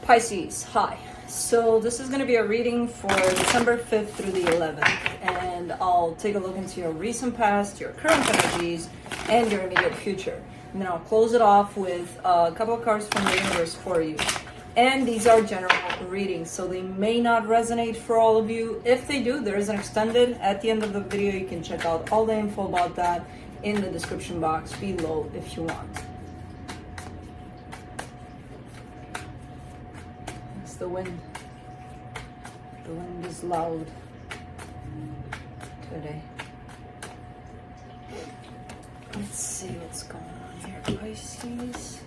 Pisces, hi. So this is going to be a reading for December 5th through the 11th, and I'll take a look into your recent past, your current energies, and your immediate future. And then I'll close it off with a couple of cards from the universe for you. And these are general readings, so they may not resonate for all of you. If they do, there is an extended at the end of the video. You can check out all the info about that in the description box below if you want. It's the wind. The wind is loud today. Let's see what's going on here, Pisces.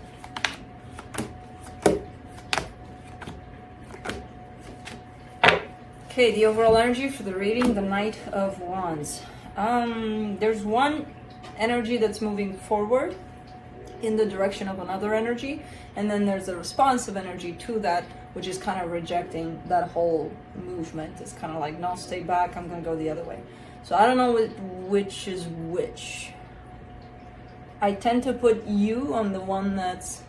Okay, the overall energy for the reading, the Knight of Wands. There's one energy that's moving forward in the direction of another energy, and then there's a responsive energy to that, which is kind of rejecting that whole movement. It's kind of like, no, stay back, I'm gonna go the other way. So I don't know which is which. I tend to put you on the one that's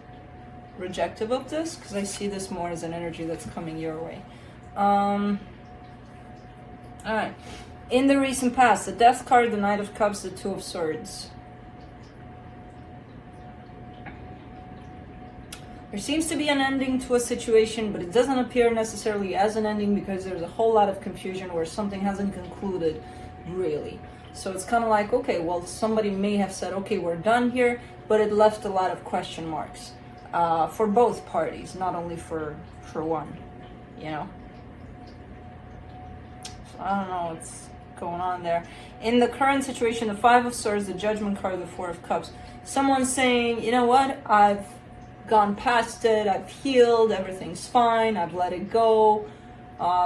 rejective of this, because I see this more as an energy that's coming your way. Alright, in the recent past, the Death card, the Knight of Cups, the Two of Swords. There seems to be an ending to a situation, but it doesn't appear necessarily as an ending because there's a whole lot of confusion where something hasn't concluded, really. So it's kind of like, okay, well, somebody may have said, okay, we're done here, but it left a lot of question marks for both parties, not only for one, you know? I don't know what's going on there. In the current situation, the Five of Swords, the Judgment card, the Four of Cups. Someone's saying, you know what? I've gone past it. I've healed. Everything's fine. I've let it go.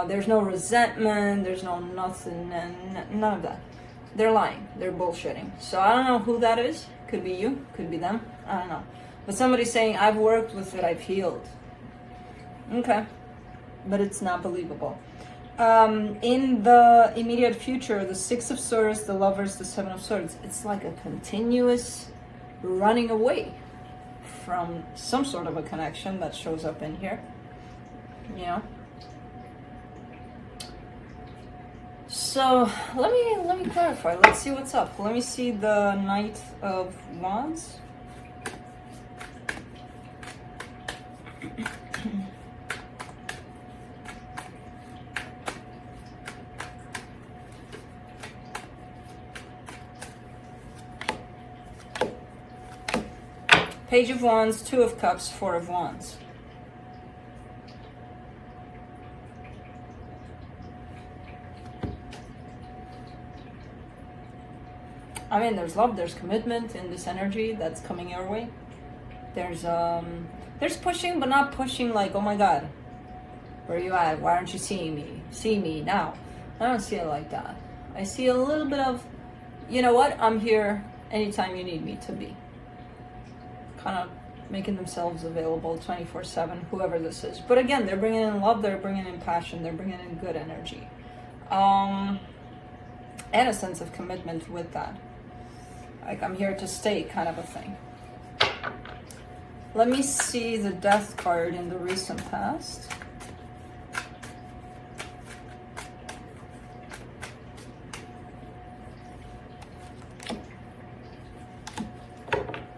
There's no resentment. There's no nothing. And none of that. They're lying. They're bullshitting. So I don't know who that is. Could be you. Could be them. I don't know. But somebody's saying, I've worked with it. I've healed. Okay. But it's not believable. In the immediate future, the Six of Swords, the Lovers, the Seven of Swords, it's like a continuous running away from some sort of a connection that shows up in here, you know. So let me clarify. Let's see what's up. Let me see the Knight of Wands. Page of Wands, Two of Cups, Four of Wands. I mean, there's love, there's commitment in this energy that's coming your way. There's pushing, but not pushing like, oh my God, where are you at? Why aren't you seeing me? See me now. I don't see it like that. I see a little bit of, you know what? I'm here anytime you need me to be. Kind of making themselves available 24/7, whoever this is. But again, they're bringing in love, they're bringing in passion, they're bringing in good energy. And a sense of commitment with that. Like, I'm here to stay kind of a thing. Let me see the Death card in the recent past.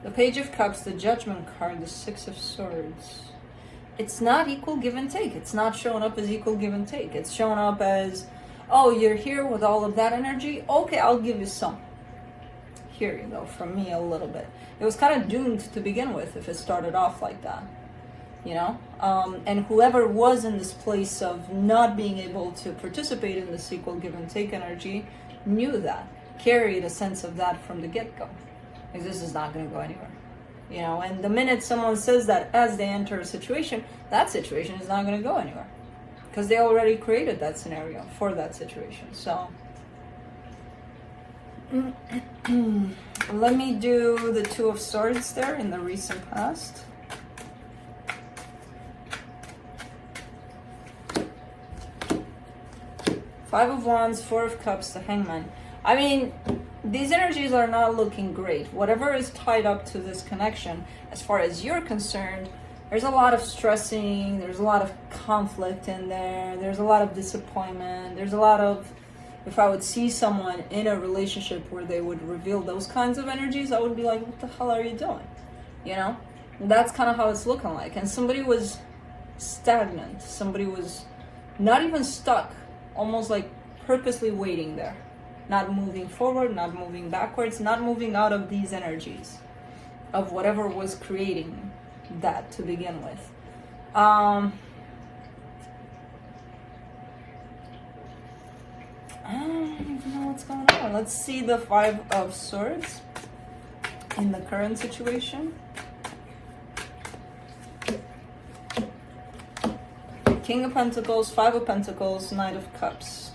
The Page of Cups, the Judgment card, the Six of Swords. It's not equal give and take. It's not showing up as equal give and take. It's showing up as, oh, you're here with all of that energy? Okay, I'll give you some. Here you go, from me a little bit. It was kind of doomed to begin with if it started off like that, you know? And whoever was in this place of not being able to participate in this equal give and take energy knew that, carried a sense of that from the get-go. Because this is not going to go anywhere, you know. And the minute someone says that as they enter a situation, that situation is not going to go anywhere, because they already created that scenario for that situation. So let me do the Two of Swords there in the recent past. Five of Wands, Four of Cups, the Hangman. I mean, these energies are not looking great. Whatever is tied up to this connection, as far as you're concerned, There's a lot of stressing, there's a lot of conflict in there, there's a lot of disappointment, there's a lot of, if I would see someone in a relationship where they would reveal those kinds of energies, I would be like, what the hell are you doing? You know? That's kind of how it's looking like. And somebody was stagnant, somebody was not even stuck, almost like purposely waiting there, not moving forward, not moving backwards, not moving out of these energies of whatever was creating that to begin with. I don't even know what's going on. Let's see the Five of Swords in the current situation. King of Pentacles, Five of Pentacles, Knight of Cups.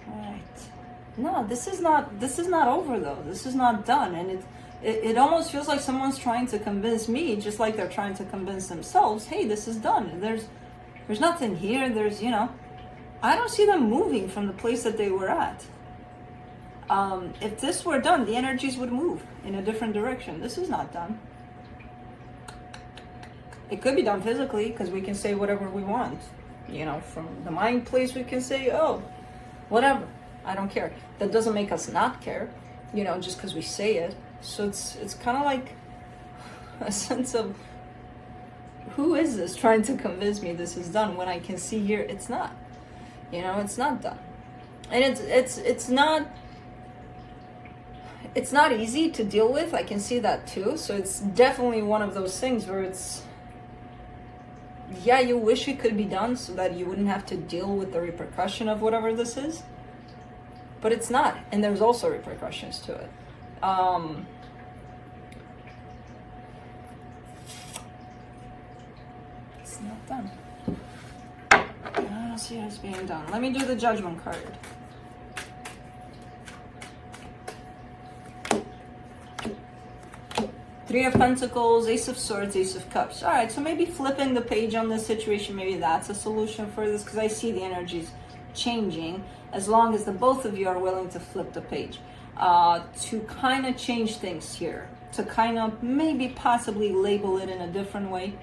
All right. No, this is not over though. This is not done, and it almost feels like someone's trying to convince me, just like they're trying to convince themselves, hey, this is done. There's nothing here. There's, you know, I don't see them moving from the place that they were at. If this were done, the energies would move in a different direction. This is not done. It could be done physically, because we can say whatever we want. You know, from the mind place, we can say, oh, whatever. I don't care. That doesn't make us not care, you know, just because we say it. So it's kind of like a sense of, who is this trying to convince me this is done when I can see here it's not. You know, it's not done. And it's not easy to deal with. I can see that too. So it's definitely one of those things where it's, yeah, you wish it could be done so that you wouldn't have to deal with the repercussion of whatever this is. But it's not. And there's also repercussions to it. It's not done. I don't see it as being done. Let me do the Judgment card. Three of Pentacles, Ace of Swords, Ace of Cups. All right, so maybe flipping the page on this situation, maybe that's a solution for this, because I see the energies changing, as long as the both of you are willing to flip the page. To kind of change things here, to kind of maybe possibly label it in a different way.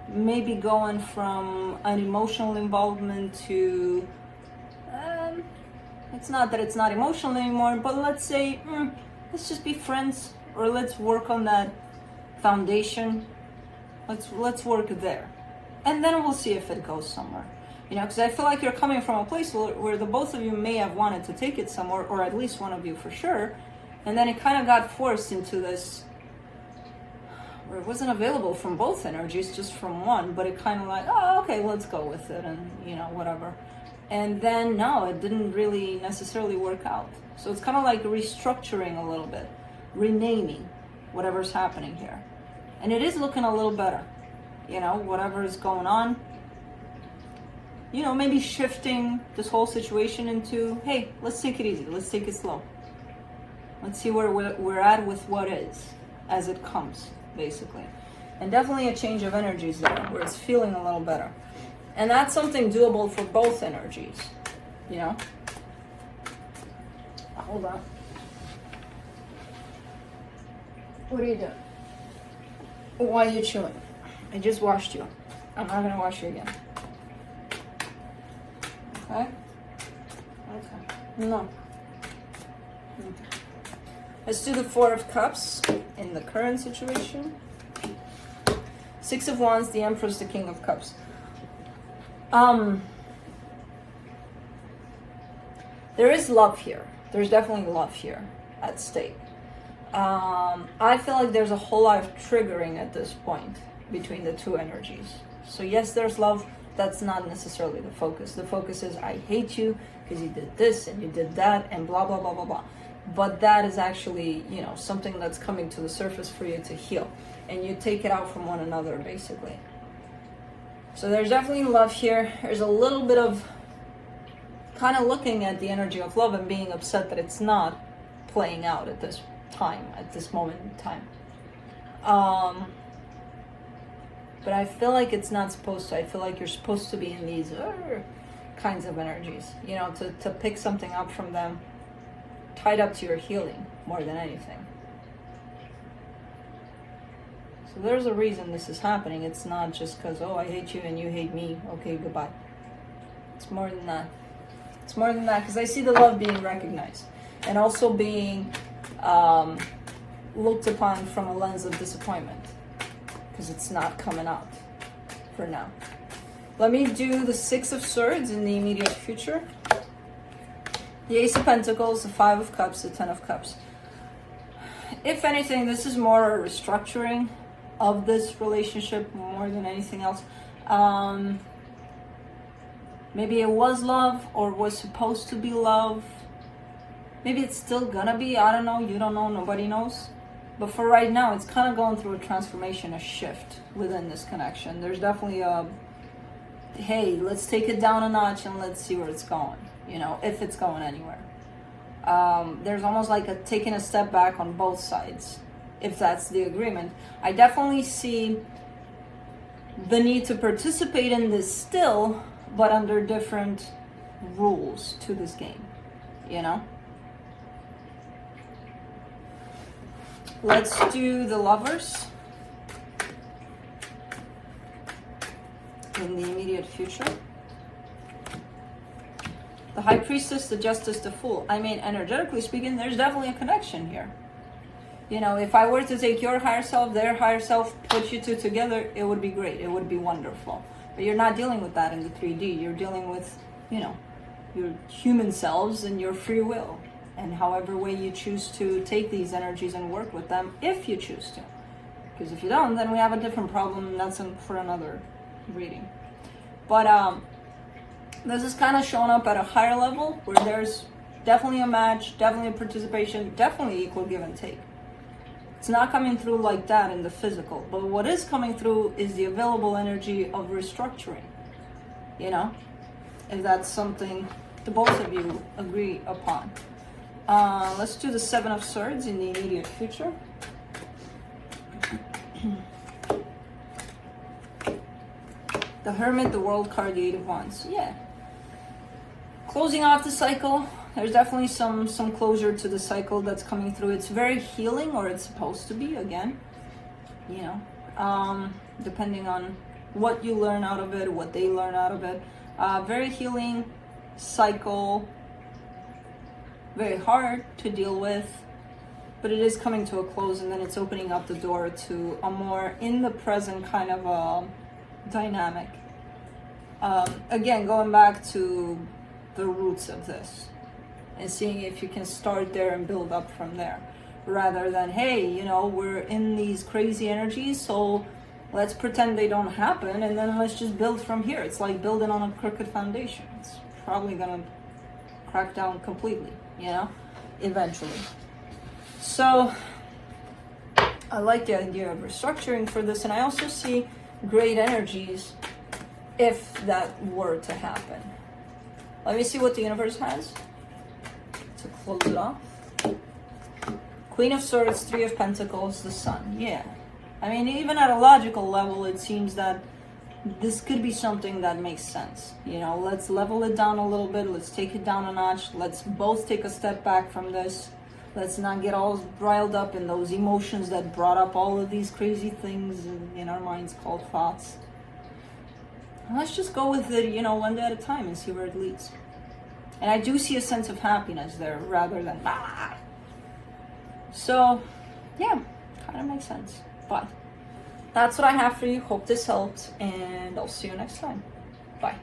Maybe going from an emotional involvement to, it's not that it's not emotional anymore, but let's say, let's just be friends, or let's work on that foundation. Let's work there. And then we'll see if it goes somewhere. You know, because I feel like you're coming from a place where the both of you may have wanted to take it somewhere, or at least one of you for sure. And then it kind of got forced into this, where it wasn't available from both energies, just from one, but it kind of like, oh, okay, let's go with it, and, you know, whatever. And then, no, it didn't really necessarily work out. So it's kind of like restructuring a little bit, renaming whatever's happening here. And it is looking a little better, you know, whatever is going on. You know, maybe shifting this whole situation into, hey, let's take it easy, let's take it slow. Let's see where we're at with what is, as it comes, basically. And definitely a change of energies there, where it's feeling a little better. And that's something doable for both energies, you know? Hold on. What are you doing? Why are you chewing? I just washed you. I'm not gonna wash you again. Okay? Okay. No. Okay. Let's do the Four of Cups in the current situation. Six of Wands, the Empress, the King of Cups. There is love here. There's definitely love here at stake. I feel like there's a whole lot of triggering at this point between the two energies. So yes, there's love. That's not necessarily the focus. The focus is, I hate you because you did this and you did that and blah, blah, blah, blah, blah. But that is actually, you know, something that's coming to the surface for you to heal. And you take it out from one another, basically. So there's definitely love here. There's a little bit of kind of looking at the energy of love and being upset that it's not playing out at this time, at this moment in time. But I feel like it's not supposed to. I feel like you're supposed to be in these kinds of energies, you know, to pick something up from them, tied up to your healing more than anything. So there's a reason this is happening. It's not just because, oh, I hate you and you hate me. Okay, goodbye. It's more than that. It's more than that, because I see the love being recognized and also being looked upon from a lens of disappointment, because it's not coming out for now. Let me do the Six of Swords in the immediate future. The Ace of Pentacles, the Five of Cups, the Ten of Cups. If anything, this is more a restructuring of this relationship more than anything else. Maybe it was love or was supposed to be love. Maybe it's still gonna be, I don't know, you don't know, nobody knows. But for right now, it's kind of going through a transformation, a shift within this connection. There's definitely a, hey, let's take it down a notch and let's see where it's going, you know, if it's going anywhere. There's almost like a taking a step back on both sides, if that's the agreement. I definitely see the need to participate in this still, but under different rules to this game, you know? Let's do the Lovers in the immediate future. The High Priestess, the Justice, the Fool. I mean, energetically speaking, there's definitely a connection here. You know, if I were to take your higher self, their higher self, put you two together, it would be great. It would be wonderful. But you're not dealing with that in the 3D. You're dealing with, you know, your human selves and your free will. And however way you choose to take these energies and work with them, if you choose to. Because if you don't, then we have a different problem, and that's for another reading. But this is kind of showing up at a higher level, where there's definitely a match, definitely a participation, definitely equal give and take. It's not coming through like that in the physical, but what is coming through is the available energy of restructuring, you know, if that's something the both of you agree upon. Let's do the Seven of Swords in the immediate future. The Hermit, the World card, the Eight of Wands. Yeah. Closing off the cycle. There's definitely some closure to the cycle that's coming through. It's very healing, or it's supposed to be, again. You know, depending on what you learn out of it, what they learn out of it. Very healing cycle. Very hard to deal with, but it is coming to a close, and then it's opening up the door to a more in the present kind of a dynamic. Again, going back to the roots of this and seeing if you can start there and build up from there, rather than, hey, you know, we're in these crazy energies, so let's pretend they don't happen and then let's just build from here. It's like building on a crooked foundation. It's probably gonna crack down completely, you know, eventually. So I like the idea of restructuring for this, and I also see great energies if that were to happen. Let me see what the universe has to close it off. Queen of Swords, Three of Pentacles, the Sun. Yeah, I mean, even at a logical level, it seems that this could be something that makes sense. You know, let's level it down a little bit. Let's take it down a notch. Let's both take a step back from this. Let's not get all riled up in those emotions that brought up all of these crazy things in our minds called thoughts. And let's just go with it, you know, one day at a time and see where it leads. And I do see a sense of happiness there rather than So, yeah, kind of makes sense. But that's what I have for you. Hope this helped, and I'll see you next time. Bye.